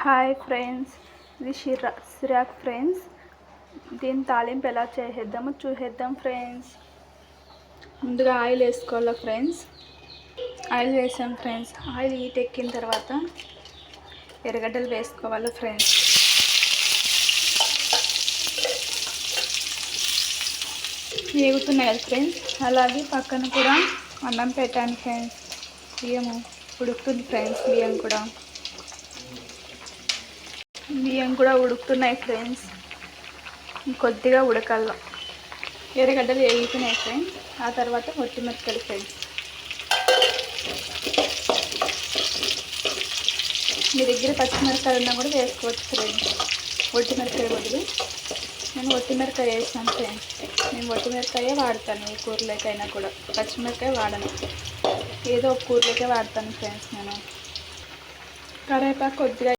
Hi friends, ఇది సిరాక్ friends. దీని తాలింపు ఎలా చేసేద్దామో చూసేద్దాం ఫ్రెండ్స్. ముందుగా ఆయిల్ వేసుకోవాలి ఫ్రెండ్స్. ఆయిల్ వేసాం ఫ్రెండ్స్. ఆయిల్ హీట్ ఎక్కిన తర్వాత ఎర్రగడ్డలు వేసుకోవాలి ఫ్రెండ్స్. వేగుతున్నాయి కదా ఫ్రెండ్స్. అలాగే పక్కన కూడా అన్నం పెట్టాను ఫ్రెండ్స్. బియ్యము ఉడుకుతుంది ఫ్రెండ్స్. బియ్యం కూడా ఉడుకుతున్నాయి ఫ్రెండ్స్. కొద్దిగా ఉడకాల. ఎర్రగడ్డలు వేగుతున్నాయి ఫ్రెండ్స్. ఆ తర్వాత ఒట్టిమిరపకాయలు ఫ్రెండ్స్. మీ దగ్గర పచ్చిమిరపకాయలు ఉన్నా కూడా వేసుకోవచ్చు ఫ్రెండ్స్. ఒట్టిమిరపకాయ బదులు నేను ఒట్టిమిరపకాయ వేసాను ఫ్రెండ్స్. నేను ఒట్టిమిరపకాయ వాడతాను ఏ కూరలకైనా కూడా. పచ్చిమిరపకాయ వాడను. ఏదో ఒక కూరలకే వాడతాను ఫ్రెండ్స్. నేను కరివేపాకు కొద్దిగా